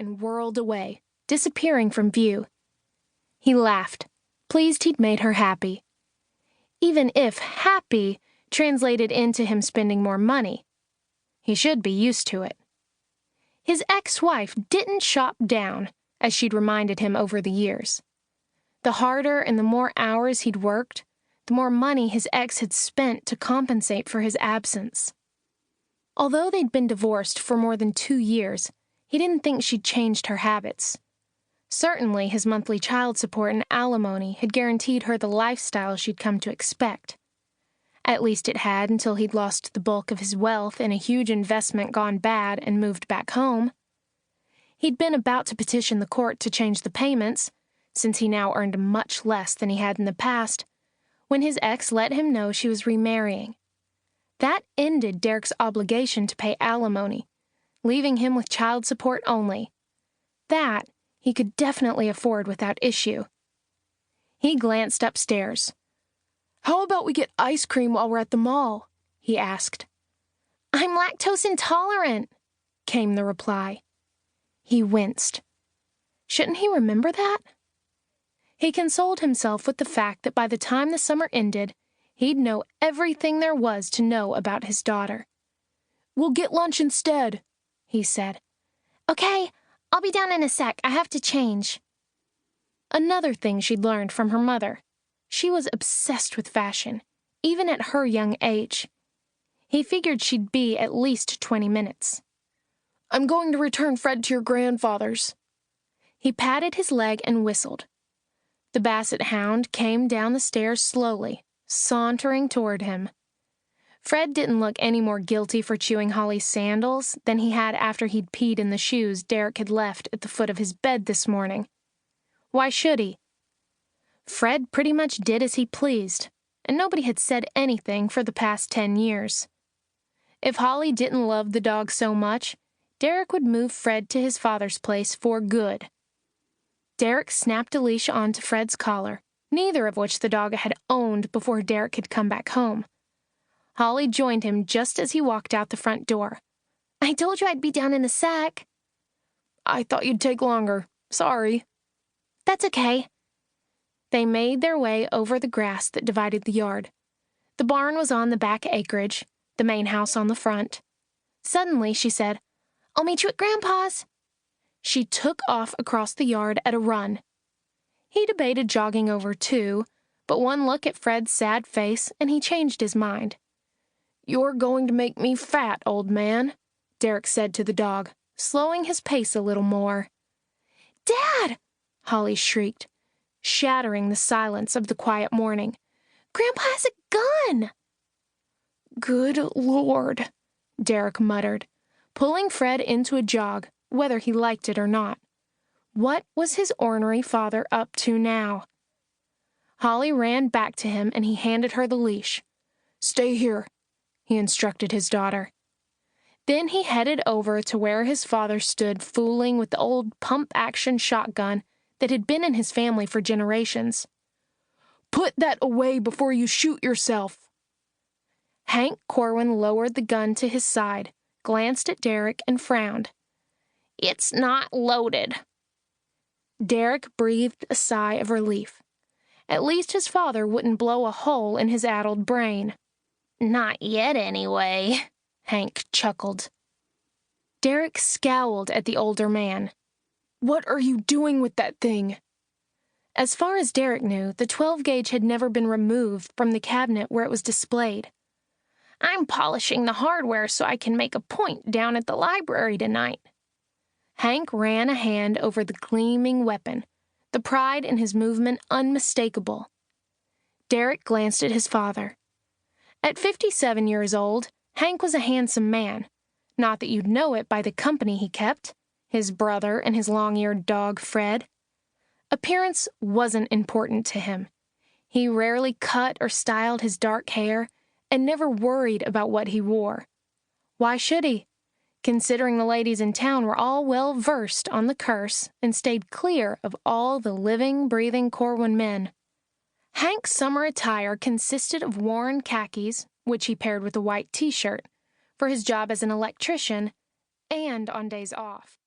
and whirled away, disappearing from view. He laughed, pleased he'd made her happy. Even if happy translated into him spending more money. He should be used to it. His ex-wife didn't shop down, as she'd reminded him over the years. The harder and the more hours he'd worked, the more money his ex had spent to compensate for his absence. Although they'd been divorced for more than 2 years, he didn't think she'd changed her habits. Certainly his monthly child support and alimony had guaranteed her the lifestyle she'd come to expect. At least it had until he'd lost the bulk of his wealth in a huge investment gone bad and moved back home. He'd been about to petition the court to change the payments, since he now earned much less than he had in the past, when his ex let him know she was remarrying. That ended Derek's obligation to pay alimony, leaving him with child support only. That he could definitely afford without issue. He glanced upstairs. "How about we get ice cream while we're at the mall?" he asked. "I'm lactose intolerant," came the reply. He winced. Shouldn't he remember that? He consoled himself with the fact that by the time the summer ended, he'd know everything there was to know about his daughter. "We'll get lunch instead," he said. "Okay, I'll be down in a sec. I have to change." Another thing she'd learned from her mother. She was obsessed with fashion, even at her young age. He figured she'd be at least 20 minutes. "I'm going to return Fred to your grandfather's." He patted his leg and whistled. The basset hound came down the stairs slowly, sauntering toward him. Fred didn't look any more guilty for chewing Holly's sandals than he had after he'd peed in the shoes Derek had left at the foot of his bed this morning. Why should he? Fred pretty much did as he pleased, and nobody had said anything for the past 10 years. If Holly didn't love the dog so much, Derek would move Fred to his father's place for good. Derek snapped a leash onto Fred's collar, neither of which the dog had owned before Derek had come back home. Holly joined him just as he walked out the front door. "I told you I'd be down in a sec." "I thought you'd take longer. Sorry." "That's okay." They made their way over the grass that divided the yard. The barn was on the back acreage, the main house on the front. Suddenly, she said, "I'll meet you at Grandpa's." She took off across the yard at a run. He debated jogging over too, but one look at Fred's sad face and he changed his mind. "You're going to make me fat, old man," Derek said to the dog, slowing his pace a little more. "Dad!" Holly shrieked, shattering the silence of the quiet morning. "Grandpa has a gun!" "Good Lord," Derek muttered, pulling Fred into a jog, whether he liked it or not. What was his ornery father up to now? Holly ran back to him and he handed her the leash. "Stay here," he instructed his daughter. Then he headed over to where his father stood fooling with the old pump-action shotgun that had been in his family for generations. "Put that away before you shoot yourself." Hank Corwin lowered the gun to his side, glanced at Derek, and frowned. "It's not loaded." Derek breathed a sigh of relief. At least his father wouldn't blow a hole in his addled brain. "Not yet, anyway," Hank chuckled. Derek scowled at the older man. "What are you doing with that thing?" As far as Derek knew, the 12-gauge had never been removed from the cabinet where it was displayed. "I'm polishing the hardware so I can make a point down at the library tonight." Hank ran a hand over the gleaming weapon, the pride in his movement unmistakable. Derek glanced at his father. At 57 years old, Hank was a handsome man. Not that you'd know it by the company he kept, his brother and his long-eared dog Fred. Appearance wasn't important to him. He rarely cut or styled his dark hair and never worried about what he wore. Why should he? Considering the ladies in town were all well versed on the curse and stayed clear of all the living, breathing Corwin men. Hank's summer attire consisted of worn khakis, which he paired with a white t-shirt, for his job as an electrician, and on days off.